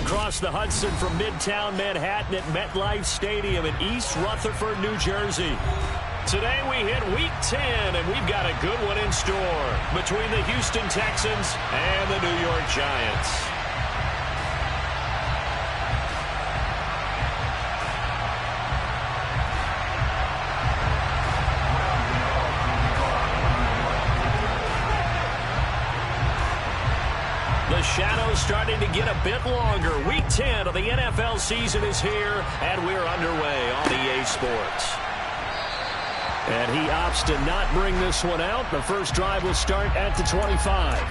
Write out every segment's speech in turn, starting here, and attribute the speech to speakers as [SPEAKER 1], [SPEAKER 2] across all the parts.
[SPEAKER 1] Across the Hudson from Midtown Manhattan at MetLife Stadium in East Rutherford, New Jersey. Today we hit Week 10, and we've got a good one in store between the Houston Texans and the New York Giants. The shadow's starting to get a bit longer. Week 10 of the NFL season is here, and we're underway on EA Sports. And he opts to not bring this one out. The first drive will start at the 25.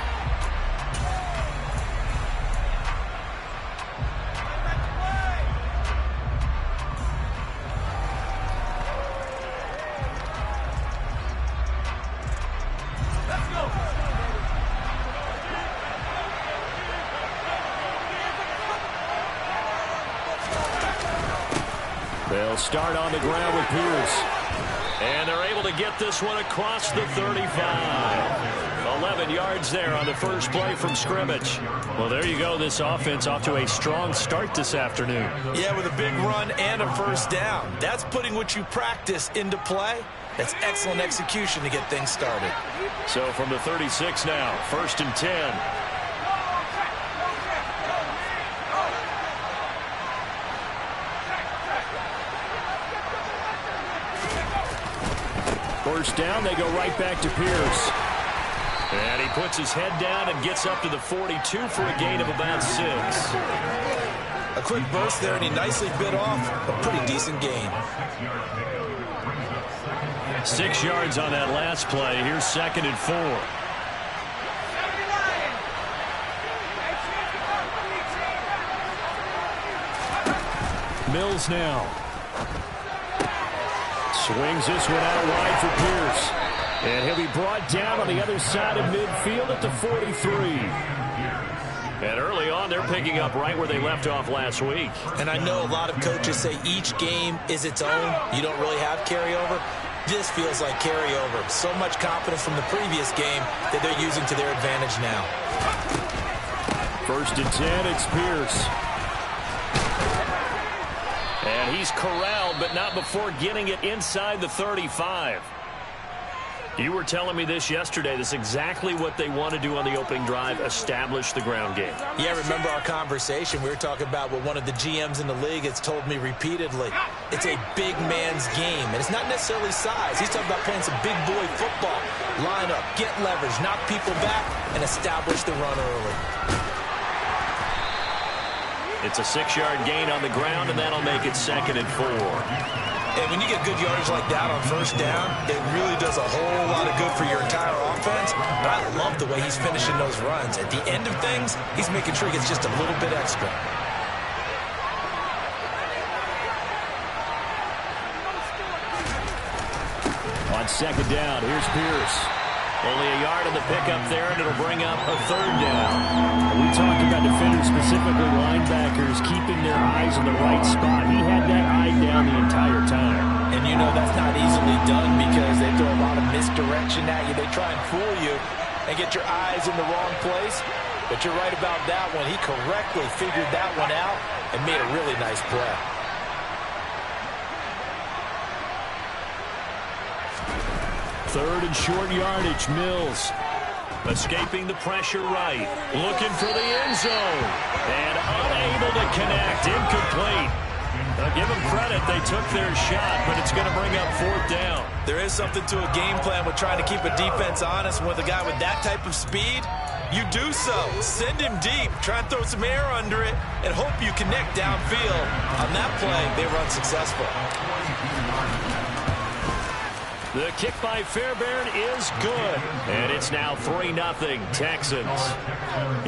[SPEAKER 1] They'll start on the ground with Pierce. And they're able to get this one across the 35. 11 yards there on the first play from scrimmage. Well, there you go. This offense off to a strong start this afternoon. Yeah, with a big run and a first down. That's putting what you practice into play. That's excellent execution to get things started. So from the 36 now, 1st and 10. First down, they go right back to Pierce. And he puts his head down and gets up to the 42 for a gain of about 6. A quick burst there, and he nicely bit off a pretty decent gain. 6 yards on that last play. Here's 2nd and 4. Mills now. Swings this one out wide for Pierce. And he'll be brought down on the other side of midfield at the 43. And early on, they're picking up right where they left off last week. And I know a lot of coaches say each game is its own. You don't really have carryover. This feels like carryover. So much confidence from the previous game that they're using to their advantage now. 1st and 10, it's Pierce. And he's corralled, but not before getting it inside the 35. You were telling me this yesterday. This is exactly what they want to do on the opening drive, establish the ground game. Yeah, remember our conversation. We were talking about what one of the GMs in the league has told me repeatedly. It's a big man's game, and it's not necessarily size. He's talking about playing some big boy football. Line up, get leverage, knock people back, and establish the run early. It's a 6-yard gain on the ground, and that'll make it 2nd and 4. And when you get good yardage like that on first down, it really does a whole lot of good for your entire offense. But I love the way he's finishing those runs. At the end of things, he's making sure he gets just a little bit extra. On 2nd down, here's Pierce. Only a yard on the pickup there, and it'll bring up a 3rd down. We talked about defenders, specifically linebackers, keeping their eyes in the right spot. He had that eye down the entire time. And you know that's not easily done because they throw a lot of misdirection at you. They try and fool you and get your eyes in the wrong place. But you're right about that one. He correctly figured that one out and made a really nice play. Third and short yardage, Mills. Escaping the pressure right. Looking for the end zone. And unable to connect. Incomplete. Now give them credit. They took their shot, but it's going to bring up 4th down. There is something to a game plan with trying to keep a defense honest. With a guy with that type of speed, you do so. Send him deep. Try and throw some air under it and hope you connect downfield. On that play, they were unsuccessful. The kick by Fairbairn is good. And it's now 3-0 Texans.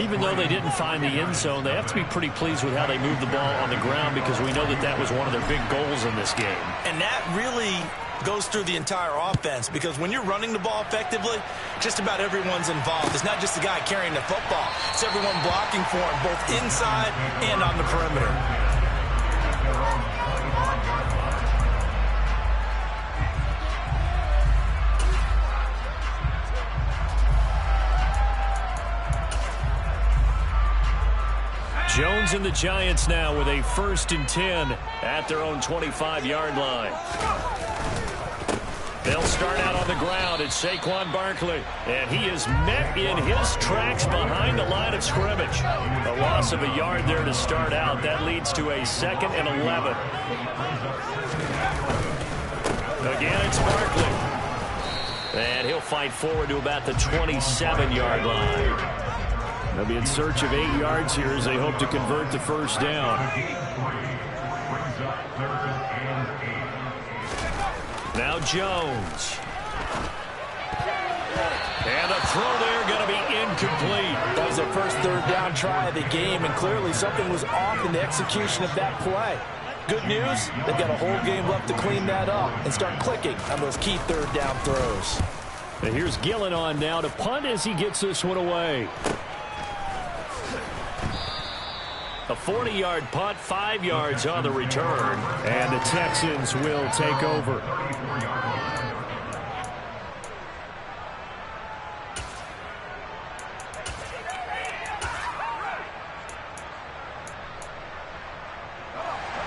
[SPEAKER 1] Even though they didn't find the end zone, they have to be pretty pleased with how they moved the ball on the ground because we know that that was one of their big goals in this game. And that really goes through the entire offense because when you're running the ball effectively, just about everyone's involved. It's not just the guy carrying the football. It's everyone blocking for him, both inside and on the perimeter. Jones Jones and the Giants now with a 1st and 10 at their own 25-yard line. They'll start out on the ground. It's Saquon Barkley, and he is met in his tracks behind the line of scrimmage. A loss of a yard there to start out. That leads to a 2nd and 11. Again, it's Barkley. And he'll fight forward to about the 27-yard line. They'll be in search of 8 yards here as they hope to convert the 1st down. Now Jones. And a throw there going to be incomplete.
[SPEAKER 2] That was their first 3rd down try of the game, and clearly something was off in the execution of that play. Good news, they've got a whole game left to clean that up and start clicking on those key 3rd down throws.
[SPEAKER 1] And here's Gillen on now to punt as he gets this one away. A 40-yard punt, 5 yards on the return. And the Texans will take over.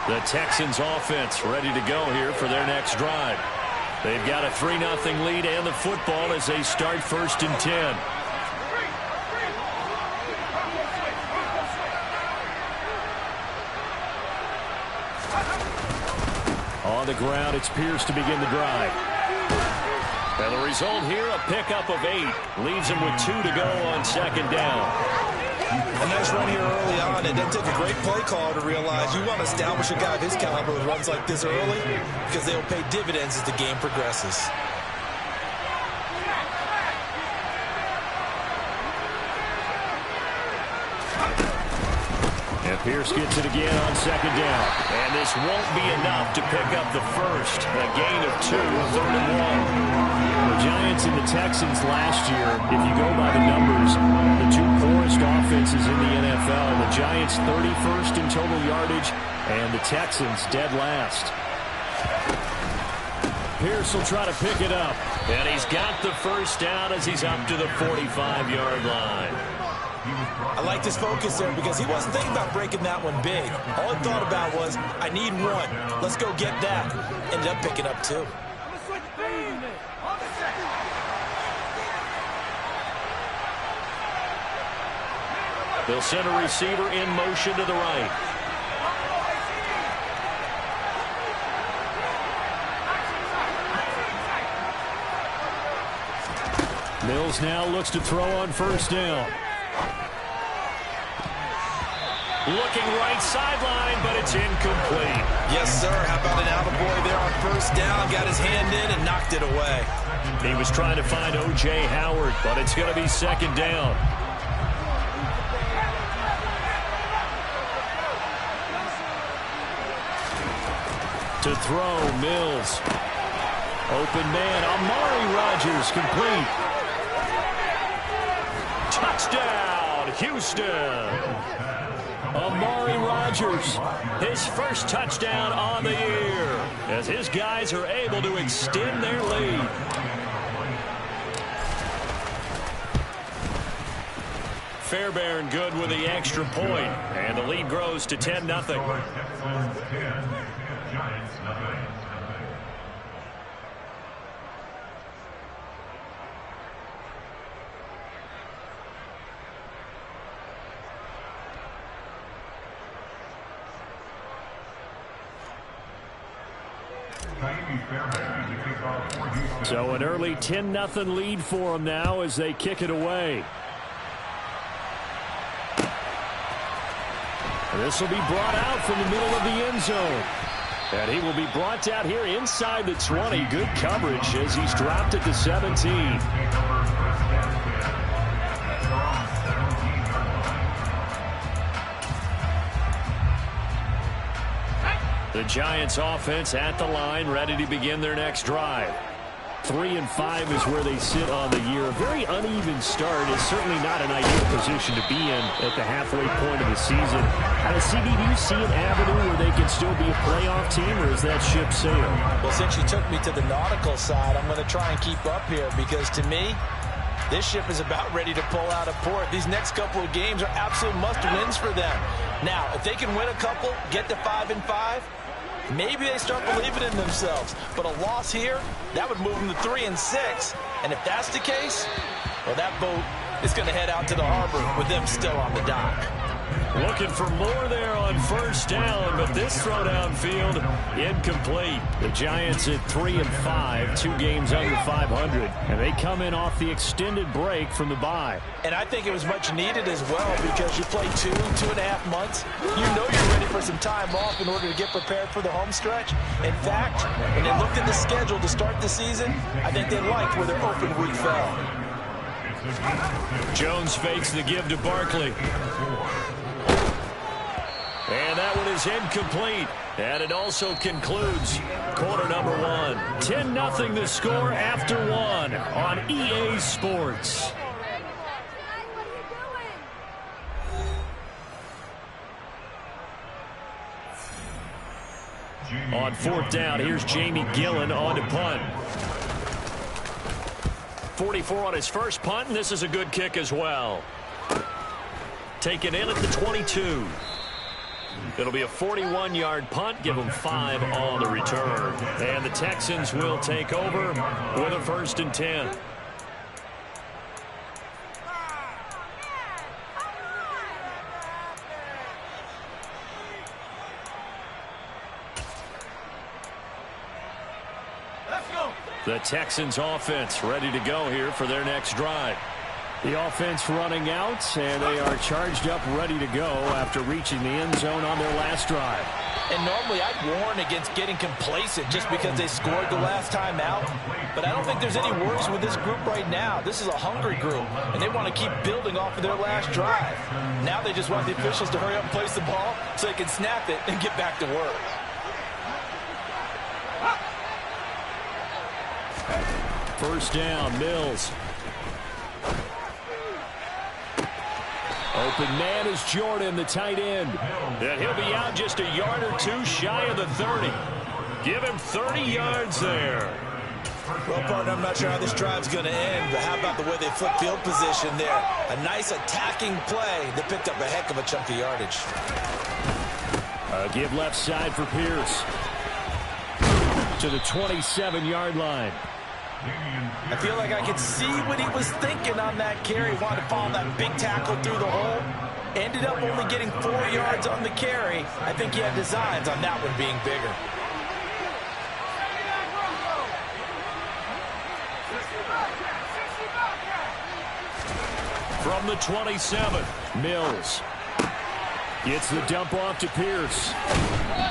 [SPEAKER 1] The Texans offense ready to go here for their next drive. They've got a 3-0 lead and the football as they start 1st and 10. On the ground, it's Pierce to begin the drive. And the result here, a pickup of 8. Leaves him with 2 to go on 2nd down.
[SPEAKER 2] A nice run here early on. It doesn't take a great play call to realize you want to establish a guy of his caliber who runs like this early because they'll pay dividends as the game progresses.
[SPEAKER 1] And Pierce gets it again on 2nd down. And this won't be enough to pick up the 1st. A gain of 2, 3rd and 1. The Giants and the Texans last year, if you go by the numbers, the 2 poorest offenses in the NFL. The Giants 31st in total yardage, and the Texans dead last. Pierce will try to pick it up. And he's got the 1st down as he's up to the 45-yard line.
[SPEAKER 2] I like his focus there because he wasn't thinking about breaking that one big. All he thought about was, I need 1. Let's go get that. Ended up picking up 2.
[SPEAKER 1] They'll send a receiver in motion to the right. Mills now looks to throw on 1st down. Looking right sideline, but it's incomplete.
[SPEAKER 2] Yes, sir. How about an attaboy there on 1st down? Got his hand in and knocked it away.
[SPEAKER 1] He was trying to find O.J. Howard, but it's going to be 2nd down. To throw, Mills. Open man, Amari Rodgers complete. Touchdown, Houston. Amari Rodgers, his 1st touchdown on the year, as his guys are able to extend their lead. Fairbairn good with the extra point, and the lead grows to 10-0. So an early 10-0 lead for them now as they kick it away. This will be brought out from the middle of the end zone. And he will be brought out here inside the 20. Good coverage as he's dropped at the 17. The Giants offense at the line, ready to begin their next drive. 3-5 is where they sit on the year. A very uneven start is certainly not an ideal position to be in at the halfway point of the season. CD, do you see an avenue where they can still be a playoff team, or is that ship sailed?
[SPEAKER 2] Well, since you took me to the nautical side, I'm going to try and keep up here because to me, this ship is about ready to pull out of port. These next couple of games are absolute must-wins for them. Now, if they can win a couple, get to 5-5, maybe they start believing in themselves. But a loss here, that would move them to 3-6. And if that's the case, well, that boat is going to head out to the harbor with them still on the dock.
[SPEAKER 1] Looking for more there on first down, but this throw downfield incomplete. The Giants at 3-5, 2 games under 500, and they come in off the extended break from the bye.
[SPEAKER 2] And I think it was much needed as well, because you play 2.5 months. You know you're ready for some time off in order to get prepared for the home stretch. In fact, when they looked at the schedule to start the season, I think they liked where their open week fell.
[SPEAKER 1] Jones fakes the give to Barkley. And that one is incomplete. And it also concludes quarter number 1. 10-0 the score after 1 on EA Sports. On 4th down, here's Jamie Gillen on to punt. 44 on his first punt, and this is a good kick as well. Taken in at the 22. It'll be a 41-yard punt, give them 5 on the return. And the Texans will take over with a 1st and 10. The Texans offense ready to go here for their next drive. The offense running out, and they are charged up, ready to go after reaching the end zone on their last drive.
[SPEAKER 2] And normally I'd warn against getting complacent just because they scored the last time out. But I don't think there's any worries with this group right now. This is a hungry group, and they want to keep building off of their last drive. Now they just want the officials to hurry up and place the ball so they can snap it and get back to work.
[SPEAKER 1] First down, Mills. Open man is Jordan, the tight end. And he'll be out just a yard or 2 shy of the 30. Give him 30 yards there.
[SPEAKER 2] Well, partner, I'm not sure how this drive's going to end, but how about the way they flip field position there? A nice attacking play that picked up a heck of a chunk of yardage.
[SPEAKER 1] Give left side for Pierce. To the 27-yard line.
[SPEAKER 2] I feel like I could see what he was thinking on that carry. Wanted to follow that big tackle through the hole. Ended up only getting 4 yards on the carry. I think he had designs on that one being bigger.
[SPEAKER 1] From the 27, Mills. Gets the dump off to Pierce.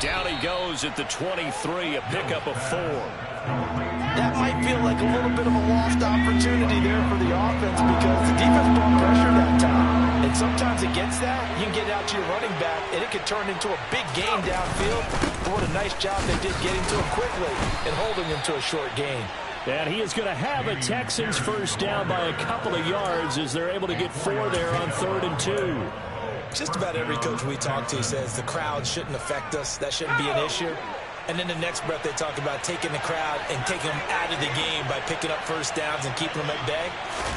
[SPEAKER 1] Down he goes at the 23, a pickup of 4.
[SPEAKER 2] That might feel like a little bit of a lost opportunity there for the offense because the defense brought pressure that time. And sometimes against that, you can get out to your running back, and it could turn into a big game downfield. But what a nice job they did getting to him quickly and holding him to a short gain.
[SPEAKER 1] And he is going to have a Texans first down by a couple of yards as they're able to get 4 there on 3rd and 2.
[SPEAKER 2] Just about every coach we talk to says the crowd shouldn't affect us. That shouldn't be an issue. And then the next breath they talk about taking the crowd and taking them out of the game by picking up first downs and keeping them at bay.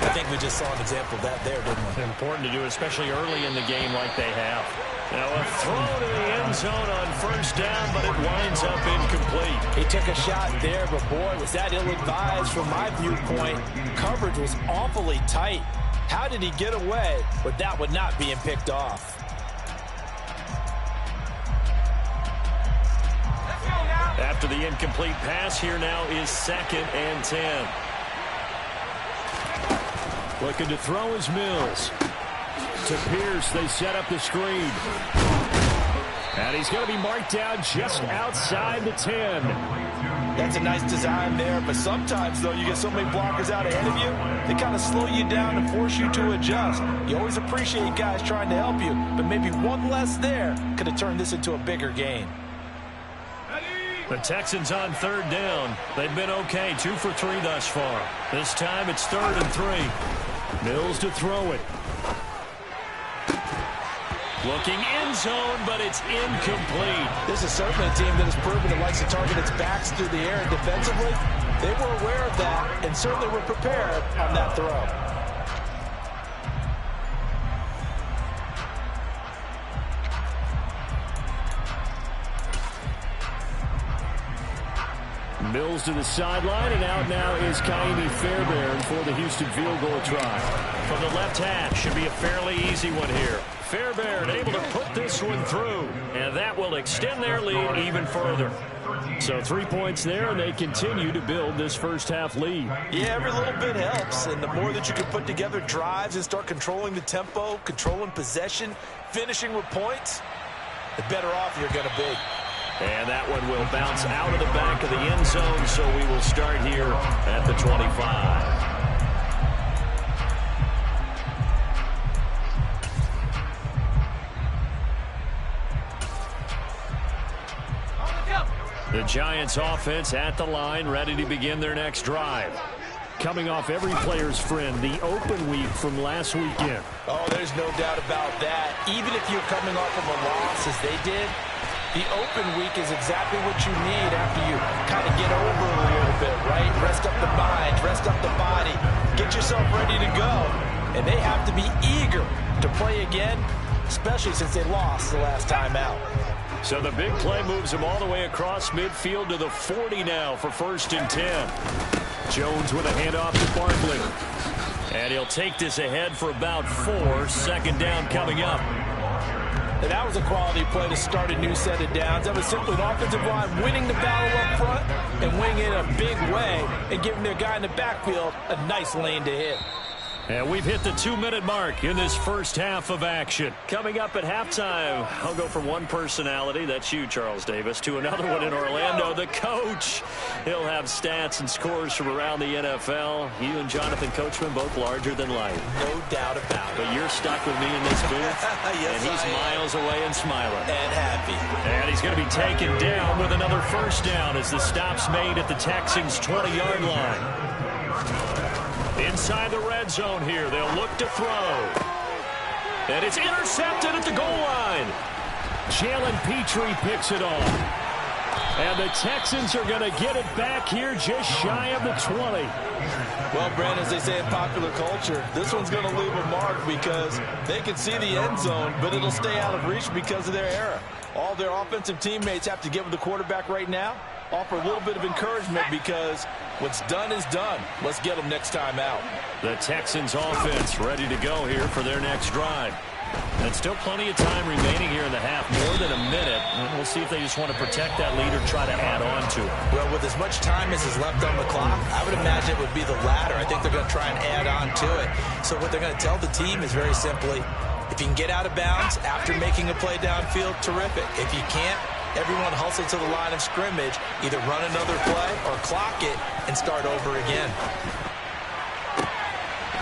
[SPEAKER 2] I think we just saw an example of that there, didn't we?
[SPEAKER 1] Important to do, especially early in the game like they have. Now a throw to the end zone on first down, but it winds up incomplete.
[SPEAKER 2] He took a shot there, but boy, was that ill-advised from my viewpoint. Coverage was awfully tight. How did he get away with that one not being picked off?
[SPEAKER 1] After the incomplete pass, here now is 2nd and 10. Looking to throw is Mills. To Pierce, they set up the screen. And he's going to be marked down just outside the 10.
[SPEAKER 2] That's a nice design there, but sometimes, though, you get so many blockers out ahead of you, they kind of slow you down and force you to adjust. You always appreciate guys trying to help you, but maybe one less there could have turned this into a bigger game.
[SPEAKER 1] The Texans on 3rd down. They've been okay, 2 for 3 thus far. This time it's 3rd and 3. Mills to throw it. Looking end zone, but it's incomplete.
[SPEAKER 2] This is certainly a team that has proven it likes to target its backs through the air and defensively. They were aware of that and certainly were prepared on that throw.
[SPEAKER 1] Mills to the sideline, and out now is Kaimi Fairbairn for the Houston field goal try. From the left hash, should be a fairly easy one here. Fairbairn able to put this one through, and that will extend their lead even further. So 3 points there, and they continue to build this first half lead.
[SPEAKER 2] Yeah, every little bit helps, and the more that you can put together drives and start controlling the tempo, controlling possession, finishing with points, the better off you're going to be.
[SPEAKER 1] And that one will bounce out of the back of the end zone, so we will start here at the 25. The Giants offense at the line, ready to begin their next drive. Coming off every player's friend, the open week from last weekend.
[SPEAKER 2] Oh, there's no doubt about that. Even if you're coming off of a loss as they did, the open week is exactly what you need after you kind of get over a little bit, right? Rest up the mind, rest up the body, get yourself ready to go. And they have to be eager to play again, especially since they lost the last time out.
[SPEAKER 1] So the big play moves them all the way across midfield to the 40 now for 1st and 10. Jones with a handoff to Barkley. And he'll take this ahead for about 4. 2nd down coming up.
[SPEAKER 2] And that was a quality play to start a new set of downs. That was simply an offensive line winning the battle up front and winning it in a big way and giving their guy in the backfield a nice lane to hit.
[SPEAKER 1] And we've hit the 2-minute mark in this first half of action. Coming up at halftime, I'll go from one personality, that's you, Charles Davis, to another one in Orlando, the coach. He'll have stats and scores from around the NFL. You and Jonathan Coachman both larger than life.
[SPEAKER 2] No doubt about it.
[SPEAKER 1] But you're stuck with me in this booth.
[SPEAKER 2] Yes,
[SPEAKER 1] and he's miles away and smiling.
[SPEAKER 2] And happy.
[SPEAKER 1] And he's going to be taken down with another 1st down as the stop's made at the Texans' 20-yard line. Inside the red zone here, they'll look to throw. And it's intercepted at the goal line. Jalen Petrie picks it off. And the Texans are going to get it back here just shy of the 20.
[SPEAKER 2] Well, Brandon, as they say in popular culture, this one's going to leave a mark because they can see the end zone, but it'll stay out of reach because of their error. All their offensive teammates have to get with the quarterback right now, offer a little bit of encouragement because what's done is done. Let's get them next time out.
[SPEAKER 1] The Texans offense ready to go here for their next drive. And still plenty of time remaining here in the half, more than a minute. And we'll see if they just want to protect that lead or try to add on to it.
[SPEAKER 2] Well, with as much time as is left on the clock, I would imagine it would be the latter. I think they're going to try and add on to it. So what they're going to tell the team is very simply, if you can get out of bounds after making a play downfield, terrific. If you can't, everyone hustle to the line of scrimmage, either run another play or clock it and start over again.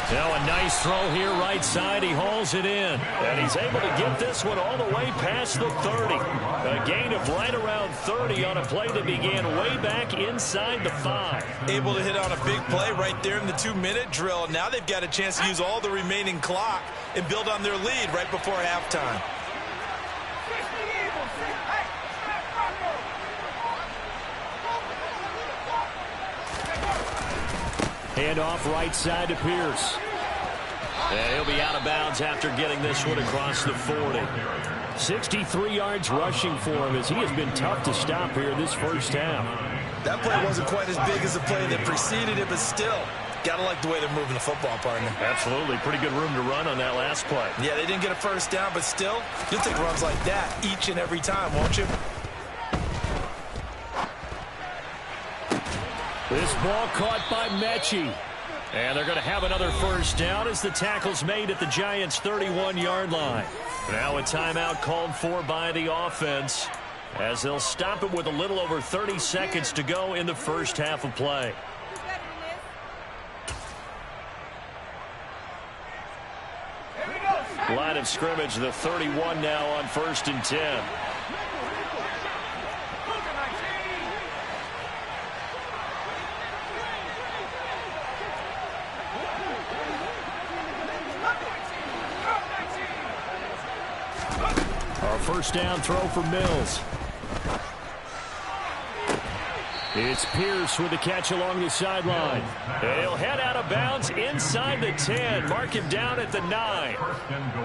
[SPEAKER 1] Now a nice throw here right side. He hauls it in. And he's able to get this one all the way past the 30. A gain of right around 30 on a play that began way back inside the 5.
[SPEAKER 2] Able to hit on a big play right there in the 2-minute drill. Now they've got a chance to use all the remaining clock and build on their lead right before halftime.
[SPEAKER 1] Handoff right side to Pierce. And he'll be out of bounds after getting this one across the 40. 63 yards rushing for him as he has been tough to stop here this first half.
[SPEAKER 2] That play wasn't quite as big as the play that preceded it, but still, gotta like the way they're moving the football, partner.
[SPEAKER 1] Absolutely. Pretty good room to run on that last play.
[SPEAKER 2] Yeah, they didn't get a 1st down, but still, you'll take runs like that each and every time, won't you?
[SPEAKER 1] This ball caught by Mechie. And they're going to have another 1st down as the tackle's made at the Giants' 31-yard line. Now a timeout called for by the offense as they'll stop it with a little over 30 seconds to go in the first half of play. Line of scrimmage, the 31 now on 1st and 10. Our 1st down throw for Mills. It's Pierce with the catch along the sideline. He'll head out of bounds inside the 10. Mark him down at the 9.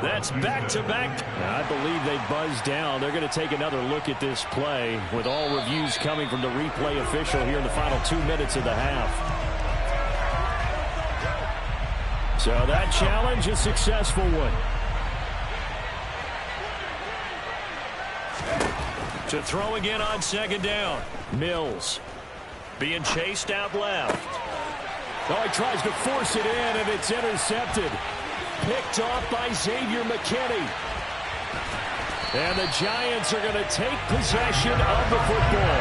[SPEAKER 1] That's back-to-back. I believe they buzzed down. They're going to take another look at this play with all reviews coming from the replay official here in the final 2 minutes of the half. So that challenge, a successful one. To throw again on second down. Mills being chased out left. Oh, he tries to force it in, and it's intercepted. Picked off by Xavier McKinney. And the Giants are going to take possession of the football.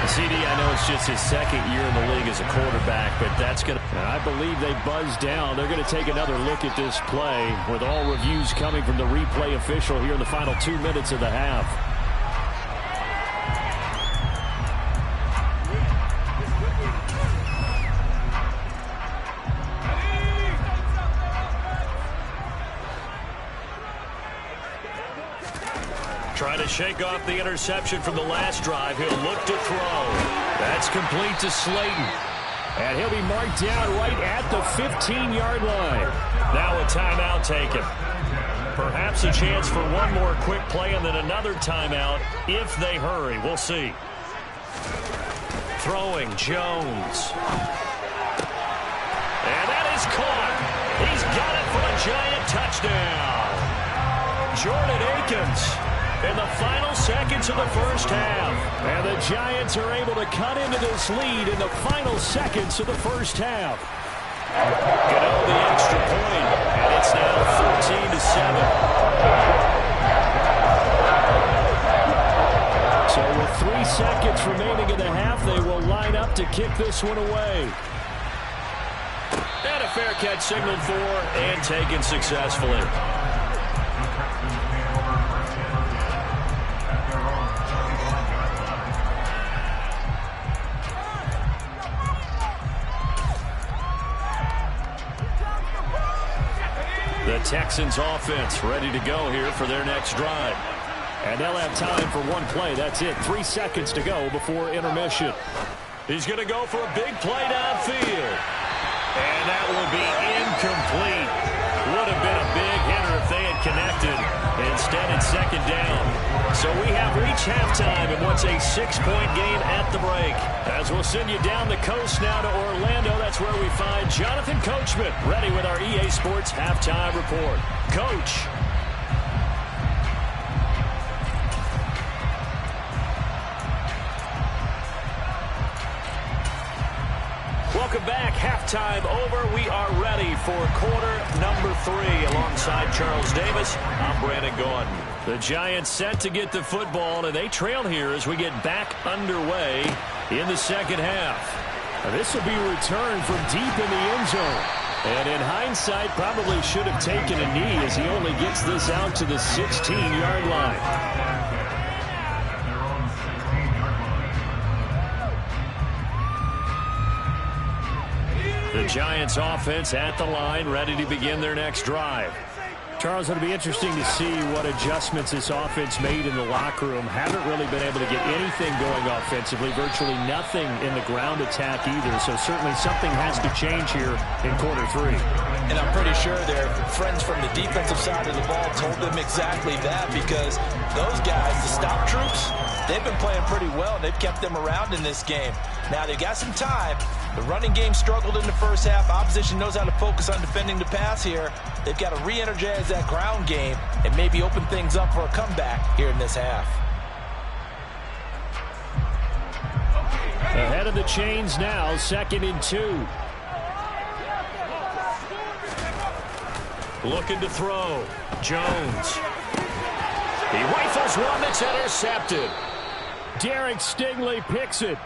[SPEAKER 1] CD, I know it's just his second year in the league as a quarterback, but that's going to... I believe they buzzed down. They're going to take another look at this play with all reviews coming from the replay official here in the final 2 minutes of the half. Trying to shake off the interception from the last drive. He'll look to throw. That's complete to Slayton. And he'll be marked down right at the 15-yard line. Now a timeout taken. Perhaps a chance for one more quick play and then another timeout if they hurry. We'll see. Throwing Jones. And that is caught. He's got it for a giant touchdown. Jordan Akins in the final seconds of the first half. And the Giants are able to cut into this lead in the final seconds of the first half. Gano the extra point, and it's now 14-7. So with 3 seconds remaining in the half, they will line up to kick this one away. And a fair catch signaled for and taken successfully. The Texans offense ready to go here for their next drive. And they'll have time for one play. That's it. 3 seconds to go before intermission. He's going to go for a big play downfield. And that will be incomplete. Would have been a big hitter if they had connected. Instead, it's second down. So we have reached halftime in what's a 6-point game at the break. As we'll send you down the coast now to Orlando, that's where we find Jonathan Coachman ready with our EA Sports Halftime Report. Coach. Welcome back. Halftime over. We are ready for quarter number 3. Alongside Charles Davis, I'm Brandon Gordon. The Giants set to get the football, and they trail here as we get back underway in the second half. Now, this will be returned from deep in the end zone. And in hindsight, probably should have taken a knee as he only gets this out to the 16-yard line. The Giants offense at the line, ready to begin their next drive. Charles, it'll be interesting to see what adjustments this offense made in the locker room. Haven't really been able to get anything going offensively, virtually nothing in the ground attack either. So certainly something has to change here in quarter 3.
[SPEAKER 2] And I'm pretty sure their friends from the defensive side of the ball told them exactly that, because those guys, the stop troops, they've been playing pretty well. They've kept them around in this game. Now they've got some time. The running game struggled in the first half. Opposition knows how to focus on defending the pass here. They've got to re-energize that ground game and maybe open things up for a comeback here in this half.
[SPEAKER 1] Ahead of the chains now, 2nd and 2. Looking to throw. Jones. He rifles one that's intercepted. Derek Stingley picks it.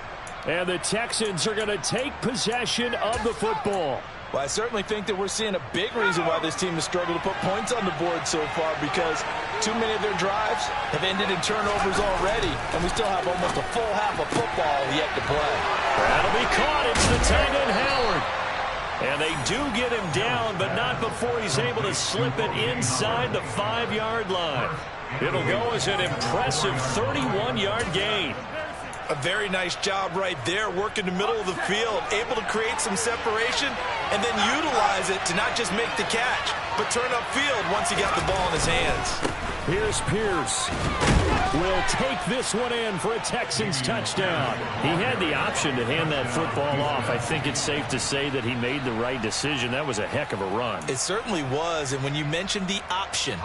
[SPEAKER 1] And the Texans are going to take possession of the football.
[SPEAKER 2] Well, I certainly think that we're seeing a big reason why this team has struggled to put points on the board so far, because too many of their drives have ended in turnovers already, and we still have almost a full half of football yet to play.
[SPEAKER 1] That'll be caught. It's the tight end, Howard. And they do get him down, but not before he's able to slip it inside the 5-yard line. It'll go as an impressive 31-yard gain.
[SPEAKER 2] A very nice job right there, working the middle of the field, able to create some separation and then utilize it to not just make the catch, but turn upfield once he got the ball in his hands.
[SPEAKER 1] Here's Pierce. Will take this one in for a Texans touchdown. He had the option to hand that football off. I think it's safe to say that he made the right decision. That was a heck of a run.
[SPEAKER 2] It certainly was, and when you mentioned the option,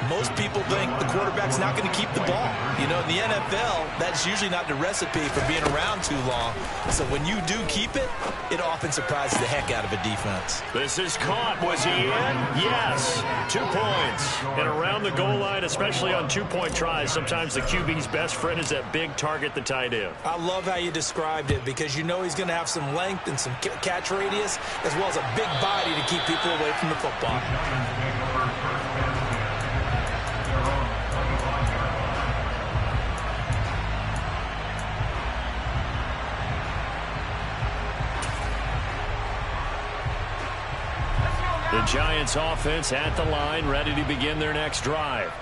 [SPEAKER 2] most people think the quarterback's not going to keep the ball. You know, in the NFL, that's usually not the recipe for being around too long. So when you do keep it, it often surprises the heck out of a defense.
[SPEAKER 1] This is caught. Was he in? Yes. 2 points. And around the goal line, especially on two-point tries, sometimes the QB's best friend is that big target, the tight end.
[SPEAKER 2] I love how you described it because you know he's going to have some length and some catch radius as well as a big body to keep people away from the football.
[SPEAKER 1] The Giants offense at the line, ready to begin their next drive.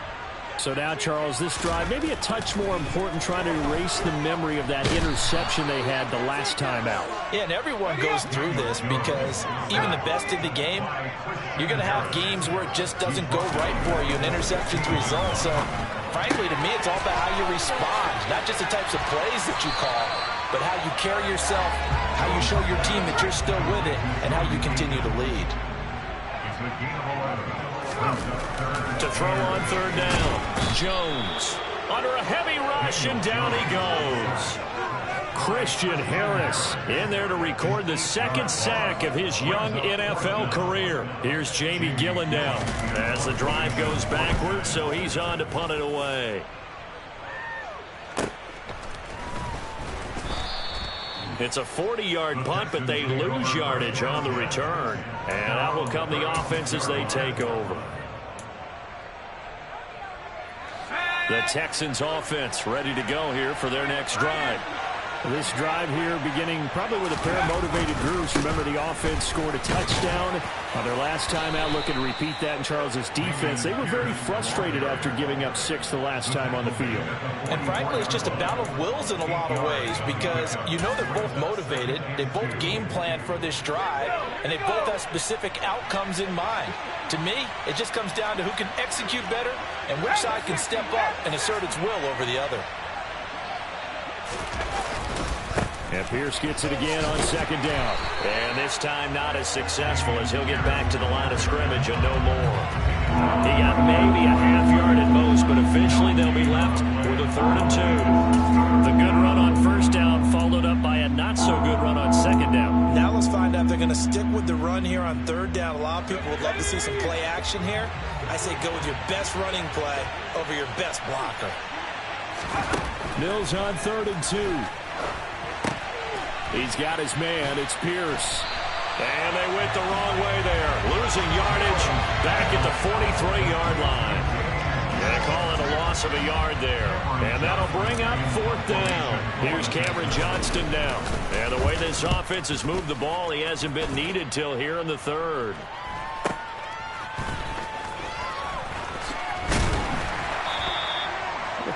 [SPEAKER 1] So now, Charles, this drive maybe a touch more important, trying to erase the memory of that interception they had the last time out.
[SPEAKER 2] Yeah, and everyone goes through this because even the best in the game, you're going to have games where it just doesn't go right for you, and interceptions result. So, frankly, to me, it's all about how you respond, not just the types of plays that you call, but how you carry yourself, how you show your team that you're still with it, and how you continue to lead.
[SPEAKER 1] To throw on third down, Jones under a heavy rush, and down he goes. Christian Harris in there to record the second sack of his young NFL career. Here's Jamie Gillen now as the drive goes backwards, so he's on to punt it away. It's a 40-yard punt, but they lose yardage on the return. And out will come the offense as they take over. The Texans offense ready to go here for their next drive. This drive here beginning probably with a pair of motivated groups. Remember, the offense scored a touchdown on their last time out. Looking to repeat that in Charles's defense. They were very frustrated after giving up 6 the last time on the field.
[SPEAKER 2] And frankly, it's just a battle of wills in a lot of ways because you know they're both motivated. They both game plan for this drive, and they both have specific outcomes in mind. To me, it just comes down to who can execute better and which side can step up and assert its will over the other.
[SPEAKER 1] And Pierce gets it again on second down. And this time not as successful as he'll get back to the line of scrimmage and no more. He got maybe a half yard at most, but officially they'll be left with a 3rd and 2. The good run on first down followed up by a not-so-good run on second down.
[SPEAKER 2] Now let's find out if they're going to stick with the run here on third down. A lot of people would love to see some play action here. I say go with your best running play over your best blocker.
[SPEAKER 1] Mills on 3rd and 2. He's got his man. It's Pierce. And they went the wrong way there. Losing yardage back at the 43-yard line. They call it a loss of a yard there. And that'll bring up 4th down. Here's Cameron Johnston now. And the way this offense has moved the ball, he hasn't been needed till here in the 3rd.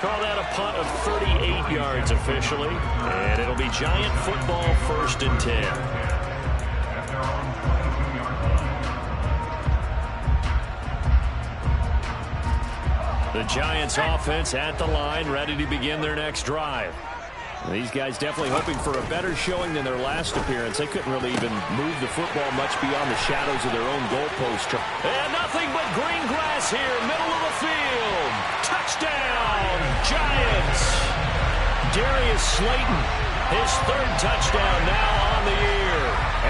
[SPEAKER 1] Call that a punt of 38 yards officially. And it'll be Giant football, 1st and 10. The Giants offense at the line, ready to begin their next drive. These guys definitely hoping for a better showing than their last appearance. They couldn't really even move the football much beyond the shadows of their own goalpost. And nothing but green grass here, middle of the field. Touchdown, Giants. Darius Slayton, his 3rd touchdown now on the year.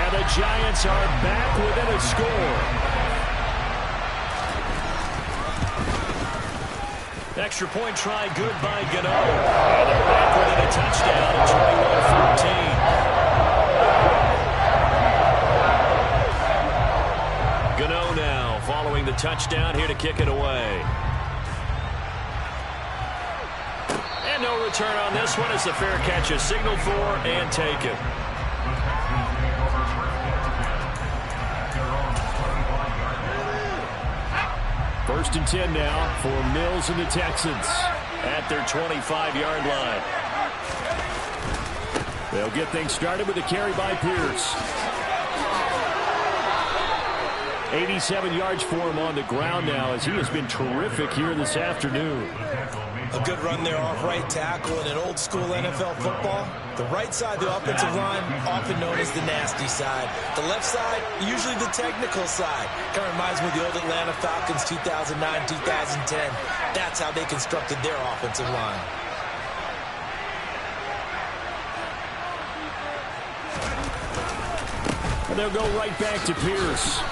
[SPEAKER 1] And the Giants are back within a score. Extra point try good by Gano. And they're back within a touchdown at 21-14. Gano now following the touchdown here to kick it away. And no return on this one as the fair catch is signaled for and taken. First and 10 now for Mills and the Texans at their 25-yard line. They'll get things started with a carry by Pierce. 87 yards for him on the ground now as he has been terrific here this afternoon.
[SPEAKER 2] A good run there off right tackle in an old school NFL football. The right side of the offensive line, often known as the nasty side. The left side, usually the technical side. Kind of reminds me of the old Atlanta Falcons 2009, 2010. That's how they constructed their offensive line.
[SPEAKER 1] And they'll go right back to Pierce.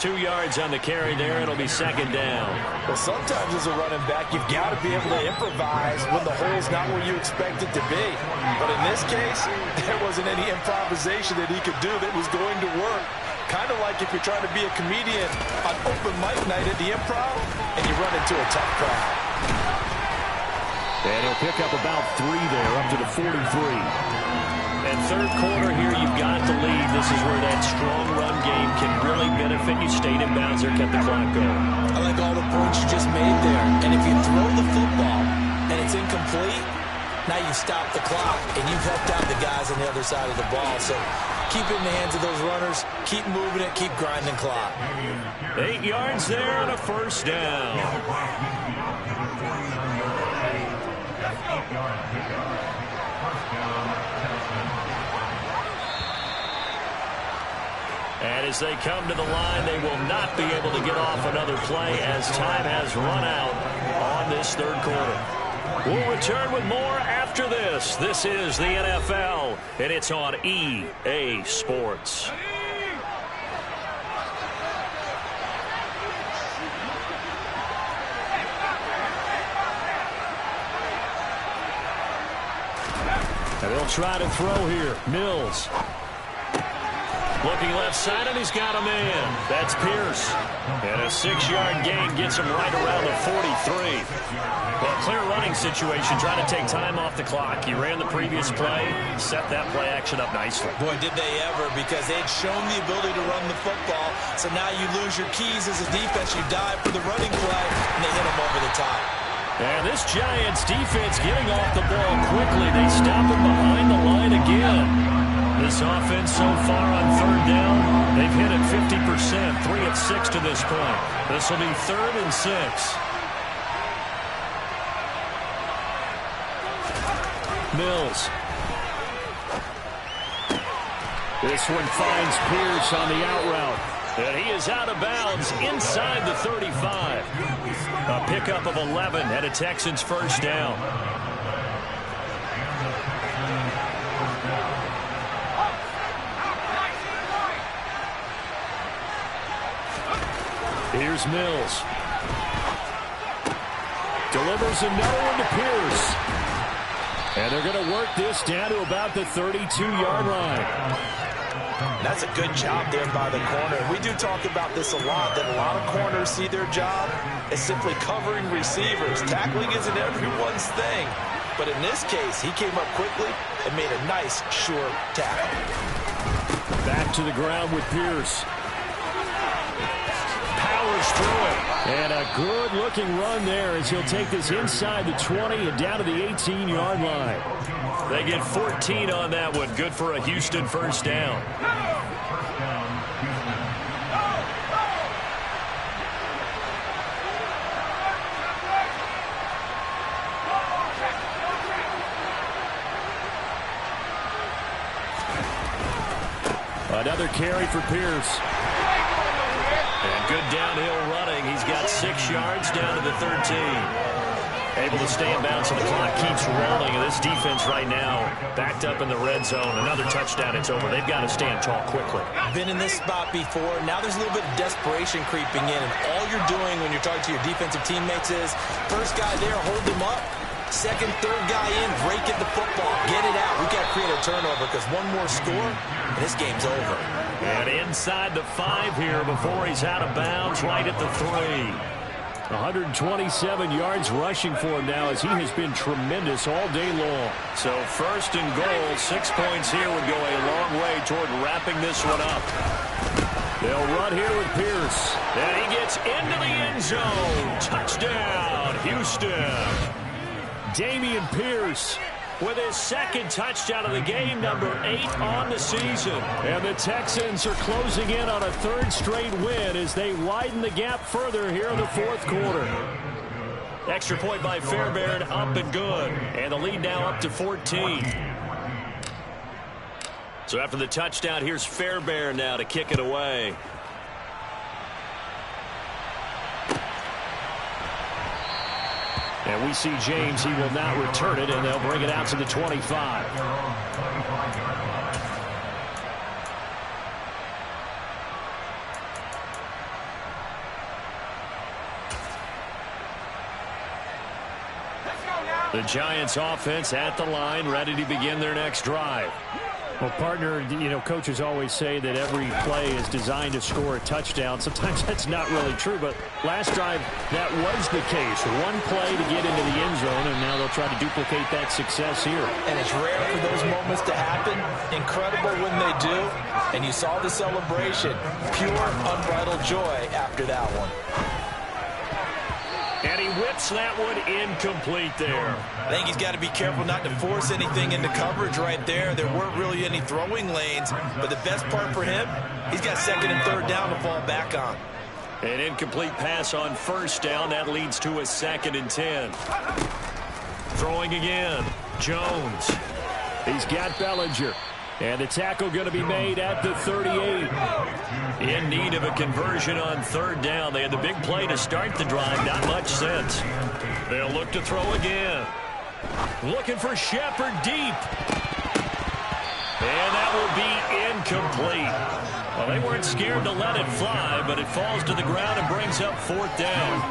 [SPEAKER 1] 2 yards on the carry there. It'll be second down.
[SPEAKER 2] Well, sometimes as a running back, you've got to be able to improvise when the hole's not where you expect it to be. But in this case, there wasn't any improvisation that he could do that was going to work. Kind of like if you're trying to be a comedian on open mic night at the Improv and you run into a tough crowd.
[SPEAKER 1] And he'll pick up about 3 there, up to the 43. And third quarter here, you've got the lead. This is where that strong run game can really benefit you. Stayed in bounds there, kept the clock going.
[SPEAKER 2] I like all the points you just made there. And if you throw the football and it's incomplete, now you stop the clock and you've helped out the guys on the other side of the ball. So keep it in the hands of those runners. Keep moving it. Keep grinding clock.
[SPEAKER 1] 8 yards there and a first down. And as they come to the line, they will not be able to get off another play as time has run out on this third quarter. We'll return with more after this. This is the NFL, and it's on EA Sports. And they'll try to throw here. Mills. Looking left side, and he's got a man. That's Pierce. And a 6-yard gain gets him right around the 43. Well, clear running situation, trying to take time off the clock. He ran the previous play, set that play action up nicely.
[SPEAKER 2] Boy, did they ever, because they'd shown the ability to run the football. So now you lose your keys as a defense. You dive for the running play, and they hit him over the top.
[SPEAKER 1] And this Giants defense getting off the ball quickly. They stop him behind the line again. This offense so far on third down, they've hit it 50%, 3 of 6 to this point. This will be 3rd and 6. Mills. This one finds Pierce on the out route. And he is out of bounds inside the 35. A pickup of 11 and a Texans first down. Here's Mills. Delivers another one to Pierce. And they're going to work this down to about the 32-yard line.
[SPEAKER 2] That's a good job there by the corner. We do talk about this a lot, that a lot of corners see their job as simply covering receivers. Tackling isn't everyone's thing. But in this case, he came up quickly and made a nice, sure tackle. Back to the ground with Pierce. Powers through it.
[SPEAKER 1] And a good-looking run there as he'll take this inside the 20 and down to the 18-yard line. They get 14 on that one. Good for a Houston first down. Another carry for Pierce. And good downhill running. He's got 6 yards down to the 13. Able to stay in bounds, and the clock keeps rolling. And this defense right now backed up in the red zone. Another touchdown, it's over. They've got to stand tall quickly.
[SPEAKER 2] Been in this spot before. Now there's a little bit of desperation creeping in. And all you're doing when you're talking to your defensive teammates is, first guy there, hold him up. Second, third guy in, break it the football. Get it out. We've got to create a turnover because one more score, and this game's over.
[SPEAKER 1] And inside the 5 here before he's out of bounds, right at the 3. 127 yards rushing for him now as he has been tremendous all day long. So first and goal, 6 points here would go a long way toward wrapping this one up. They'll run here with Pierce. And he gets into the end zone. Touchdown, Houston. Dameon Pierce with his second touchdown of the game, number 8 on the season. And the Texans are closing in on a third straight win as they widen the gap further here in the fourth quarter. Extra point by Fairbairn, up and good. And the lead now up to 14. So after the touchdown, here's Fairbairn now to kick it away. And we see James, he will not return it, and they'll bring it out to the 25. The Giants offense at the line, ready to begin their next drive. Well, partner, you know, coaches always say that every play is designed to score a touchdown. Sometimes that's not really true, but last drive, that was the case. One play to get into the end zone, and now they'll try to duplicate that success here. And it's rare for those moments to happen. Incredible when they do. And you saw the celebration. Pure, unbridled joy after that one. And he whips that one incomplete there.
[SPEAKER 2] I think he's got to be careful not to force anything into coverage right there. There weren't really any throwing lanes, but the best part for him, he's got second and third down to fall back on.
[SPEAKER 1] An incomplete pass on first down. That leads to a 2nd and 10. Throwing again. Jones. He's got Bellinger. And the tackle going to be made at the 38. In need of a conversion on third down. They had the big play to start the drive. Not much sense. They'll look to throw again. Looking for Shepard deep. And that will be incomplete. Well, they weren't scared to let it fly, but it falls to the ground and brings up fourth down.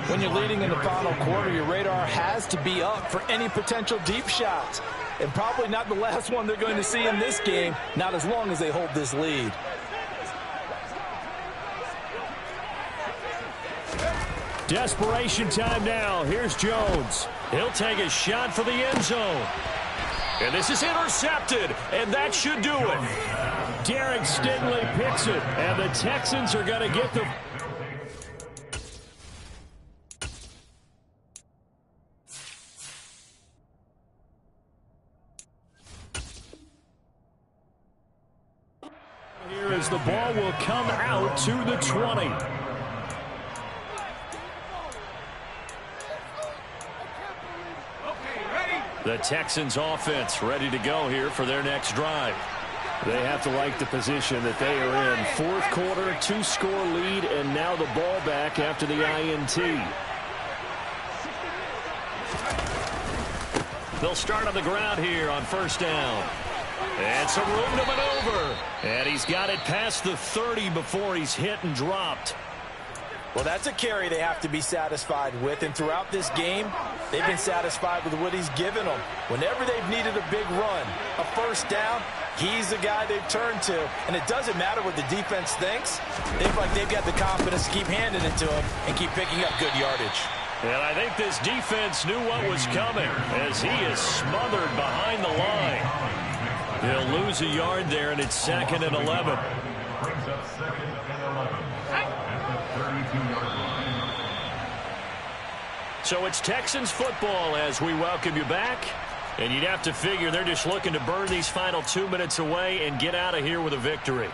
[SPEAKER 2] When you're leading in the final quarter, your radar has to be up for any potential deep shots. And probably not the last one they're going to see in this game, not as long as they hold this lead.
[SPEAKER 1] Desperation time now. Here's Jones. He'll take a shot for the end zone. And this is intercepted, and that should do it. Derek Stingley picks it, and the Texans are going to get the... Here as the ball will come out to the 20. The Texans offense ready to go here for their next drive. They have to like the position that they are in. Fourth quarter, 2-score lead, and now the ball back after the INT. They'll start on the ground here on first down. And some room to maneuver. And he's got it past the 30 before he's hit and dropped.
[SPEAKER 2] Well, that's a carry they have to be satisfied with. And throughout this game, they've been satisfied with what he's given them. Whenever they've needed a big run, a first down, he's the guy they've turned to. And it doesn't matter what the defense thinks. They feel like they've got the confidence to keep handing it to him and keep picking up good yardage.
[SPEAKER 1] And I think this defense knew what was coming as he is smothered behind the line. He'll lose a yard there, and it's 2nd and 11. So it's Texans football as we welcome you back. And you'd have to figure they're just looking to burn these final 2 minutes away and get out of here with a victory.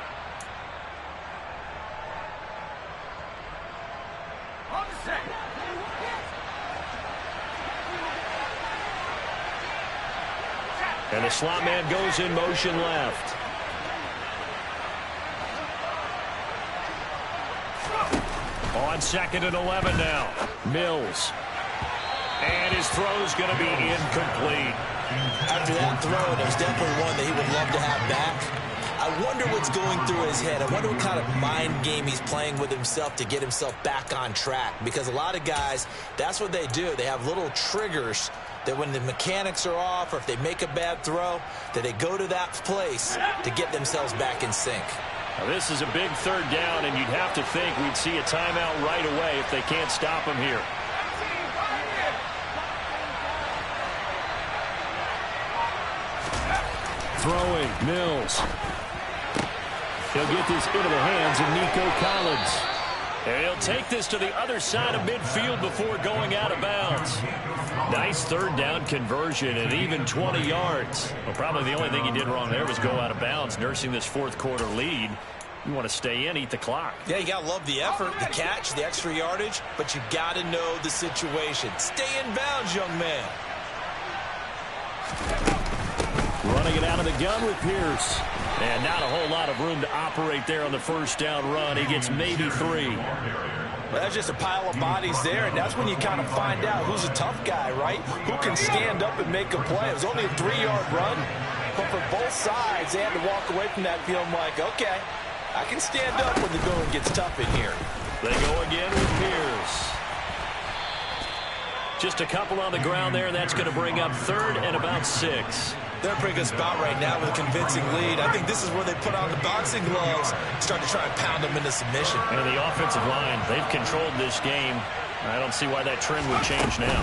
[SPEAKER 1] And the slot man goes in motion left. On 2nd and 11 now. Mills. And his throw's going to be incomplete.
[SPEAKER 2] After that throw, it was definitely one that he would love to have back. I wonder what's going through his head. I wonder what kind of mind game he's playing with himself to get himself back on track. Because a lot of guys, that's what they do. They have little triggers that when the mechanics are off or if they make a bad throw, that they go to that place to get themselves back in sync.
[SPEAKER 1] Now this is a big third down, and you'd have to think we'd see a timeout right away if they can't stop him here. Throwing, Mills. He'll get this into the hands of Nico Collins. And he'll take this to the other side of midfield before going out of bounds. Nice third down conversion and even 20 yards. Well, probably the only thing he did wrong there was go out of bounds, nursing this fourth quarter lead. You want to stay in, eat the clock.
[SPEAKER 2] Yeah, you got to love the effort, the catch, the extra yardage, but you got to know the situation. Stay in bounds, young man.
[SPEAKER 1] Running it out of the gun with Pierce. And not a whole lot of room to operate there on the first down run. He gets maybe 3.
[SPEAKER 2] Well, that's just a pile of bodies there, and that's when you kind of find out who's a tough guy, right? Who can stand up and make a play. It was only a 3-yard run, but for both sides, they had to walk away from that feeling like, okay, I can stand up when the going gets tough in here.
[SPEAKER 1] They go again with Pierce. Just a couple on the ground there, and that's going to bring up 3rd and about 6.
[SPEAKER 2] They're in a pretty good spot right now with a convincing lead. I think this is where they put on the boxing gloves, start to try and pound them into submission.
[SPEAKER 1] And the offensive line, they've controlled this game. I don't see why that trend would change now.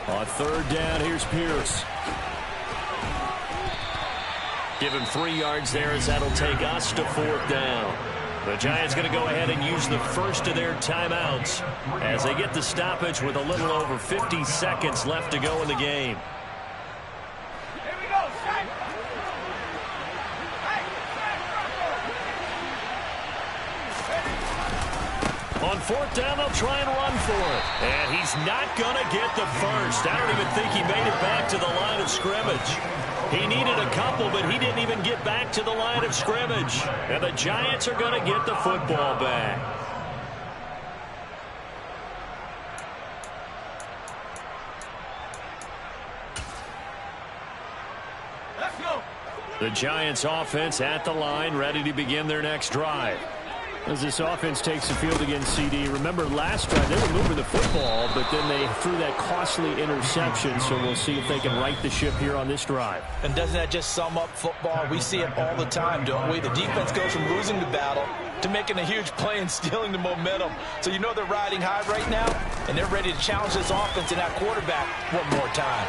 [SPEAKER 1] On 3rd down, here's Pierce. Give him 3 yards there as that'll take us to 4th down. The Giants going to go ahead and use the first of their timeouts as they get the stoppage with a little over 50 seconds left to go in the game. On 4th down, they'll try and run for it. And he's not going to get the first. I don't even think he made it back to the line of scrimmage. He needed a couple, but he didn't even get back to the line of scrimmage. And the Giants are going to get the football back.
[SPEAKER 2] Let's go.
[SPEAKER 1] The Giants offense at the line, ready to begin their next drive.
[SPEAKER 3] As this offense takes the field against CD, remember last drive they were moving the football, but then they threw that costly interception, so we'll see if they can right the ship here on this drive.
[SPEAKER 2] And doesn't that just sum up football? We see it all the time, don't we? The defense goes from losing the battle to making a huge play and stealing the momentum. So you know they're riding high right now, and they're ready to challenge this offense and that quarterback one more time.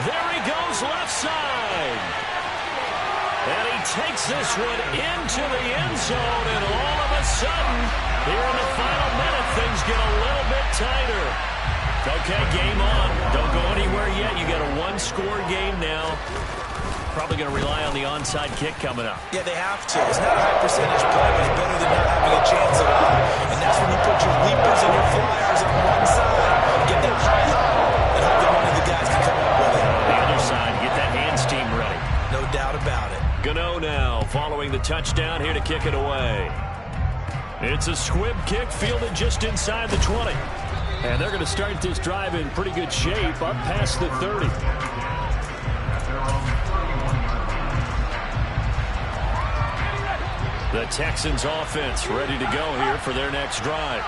[SPEAKER 1] There he goes left side. And he takes this one into the end zone, and all of a sudden, here in the final minute, things get a little bit tighter. Okay, game on. Don't go anywhere yet. You got a 1-score game now. Probably going to rely on the onside kick coming up.
[SPEAKER 2] Yeah, they have to. It's not a high percentage play, but it's better than not having a chance at all. And that's when you put your leapers and your flyers on one side, get that high, and hope that one of the guys can come up with it.
[SPEAKER 1] The other side, get that hands team ready.
[SPEAKER 2] No doubt about it.
[SPEAKER 1] Gano now following the touchdown here to kick it away. It's a squib kick fielded just inside the 20.
[SPEAKER 3] And they're going to start this drive in pretty good shape up past the 30.
[SPEAKER 1] The Texans offense ready to go here for their next drive.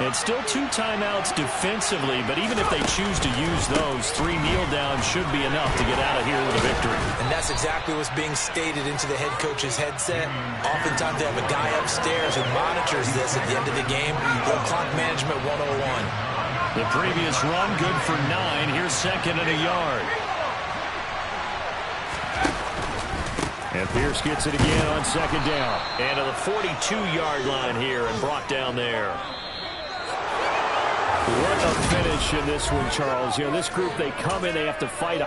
[SPEAKER 3] And still 2 timeouts defensively, but even if they choose to use those, 3 kneel downs should be enough to get out of here with a victory.
[SPEAKER 2] And that's exactly what's being stated into the head coach's headset. Oftentimes they have a guy upstairs who monitors this at the end of the game. Little clock management 101.
[SPEAKER 1] The previous run good for 9. Here's 2nd and a yard.
[SPEAKER 3] And Pierce gets it again on 2nd down.
[SPEAKER 1] And to the 42-yard line here and brought down there.
[SPEAKER 3] What a finish in this one, Charles. You know, this group, they come in, they have to fight.